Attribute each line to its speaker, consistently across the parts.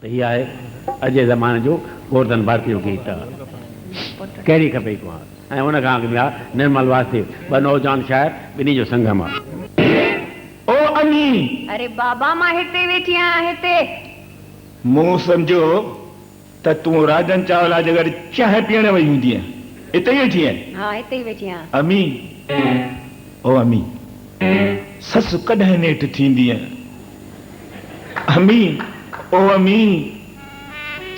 Speaker 1: तो ये आहे अॼु ज़माने जो गोवर्धन भारतीय गीत कहिड़ी खपे कुंवार ऐं उन खां अॻु में आहे निर्मल वासी ॿ नौजवान शायर ॿिन्ही जो संगम आहे।
Speaker 2: ओ अमी,
Speaker 3: अरे बाबा मां हिते वेठी आहियां हिते।
Speaker 2: मूं सम्झो त तूं राजन चावला जे घर चांहि पीअण वई हूंदी आहे, हिते ई वेठी आहे।
Speaker 3: हाँ हिते ई वेठी आहियां।
Speaker 2: अमी, ओ अमी, ससु कॾहिं नेठ थींदी आहे? अमी, ओ अमी,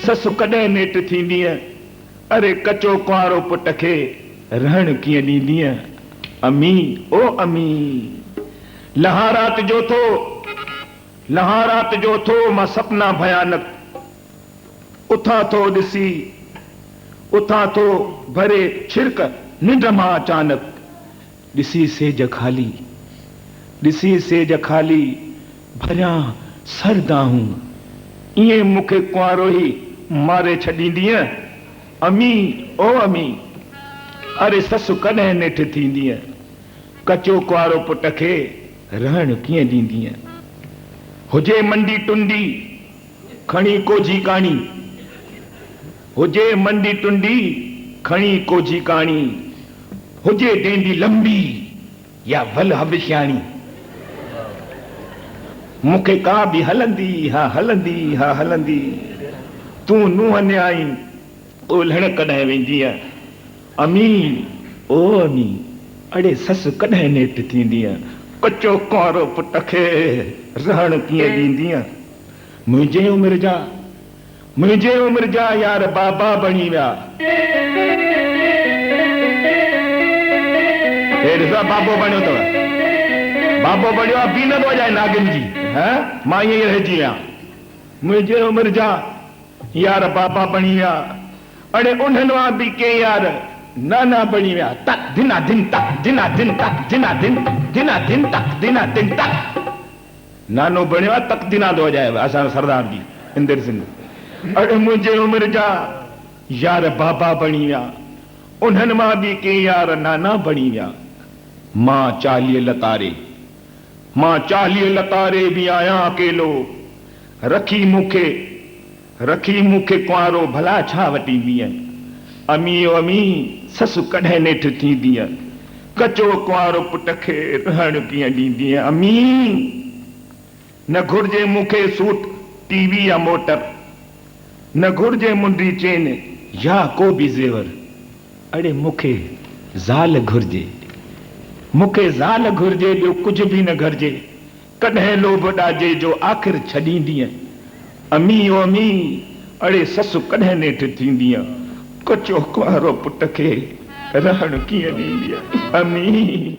Speaker 2: ससु कॾहिं नेठ थींदी आहे? अरे कचो कुंवारो पुट खे रहण कीअं ॾींदी आहे? अमी, ओ अमी, लहारात जो थो मां सपना भयानक उथां थो ॾिसी, उथां थो भरे छिरक निंड मां अचानक ॾिसी सेज खाली भरियां सरदाहूं ईअं मूंखे कुंवारो ई मारे छॾींदीअ। अमी, ओ अमी, अरे ससु कॾहिं नेठ थींदीअ? कचो कुंवारो पुट खे रहण कीअं ॾींदीअ? हुजे मंडी टुंडी खणी कोझी काणी, हुजे मंडी टुंडी खणी कोझी काणी, हुजे डेंडी लंबी या भल हबश्याणी, मूंखे का बि हलंदी हा हलंदी। तूं नुंहं न्याई ओलहण कॾहिं वेंदी आहे? अमी, ओ अमी, अड़े ससु कॾहिं नेठ थींदी आहे? कचो कुंवारो पुट खे रहण कीअं ॾींदी आहे? मुंहिंजे उमिरि जा यार बाबा बणी विया। बाबो बणियो अथव, बाबो बणियो आहे बीनत वॼाए नागिन जी। मां ईअं ई रहिजी आहियां। मुंहिंजे उमिरि जा यार बाबा बणी विया, अड़े उन्हनि मां बि के यार नाना बणी विया। तक दिना दिन तक दिना दिन तक दिना दिन दिना दिन तक दिना दिन तक नानो बणियो आहे तक दिना थो वॼाए असांजो सरदार जी इंदर सिंह। अड़े मुंहिंजे उमिरि जा यार बाबा बणी विया, उन्हनि मां बि के यार नाना बणी विया। मां 40 लतारे बि आहियां अकेलो, रखी मूंखे कुंवारो भला छा वटींदीअ? अमी, ओ अमी, ससु कॾहिं नेठ थींदीअ? कचो कुंवारो पुट खे रहण कीअं ॾींदीअ? अमी, न घुर्जे मूंखे सूट टीवी या मोटर, न घुर्जे मुंडी चेन या को बि ज़ेवर। अड़े मूंखे ज़ाल घुर्जे, ॿियो कुझु बि न घुर्जे। कॾहिं लोभ ॾाजे जो आख़िर छॾींदीअ? अमी, ओ अमी, अड़े ससु कॾहिं नेठ थींदीअ? कचो कुंवारो पुट खे रहण कीअं ॾींदीअ? अमी।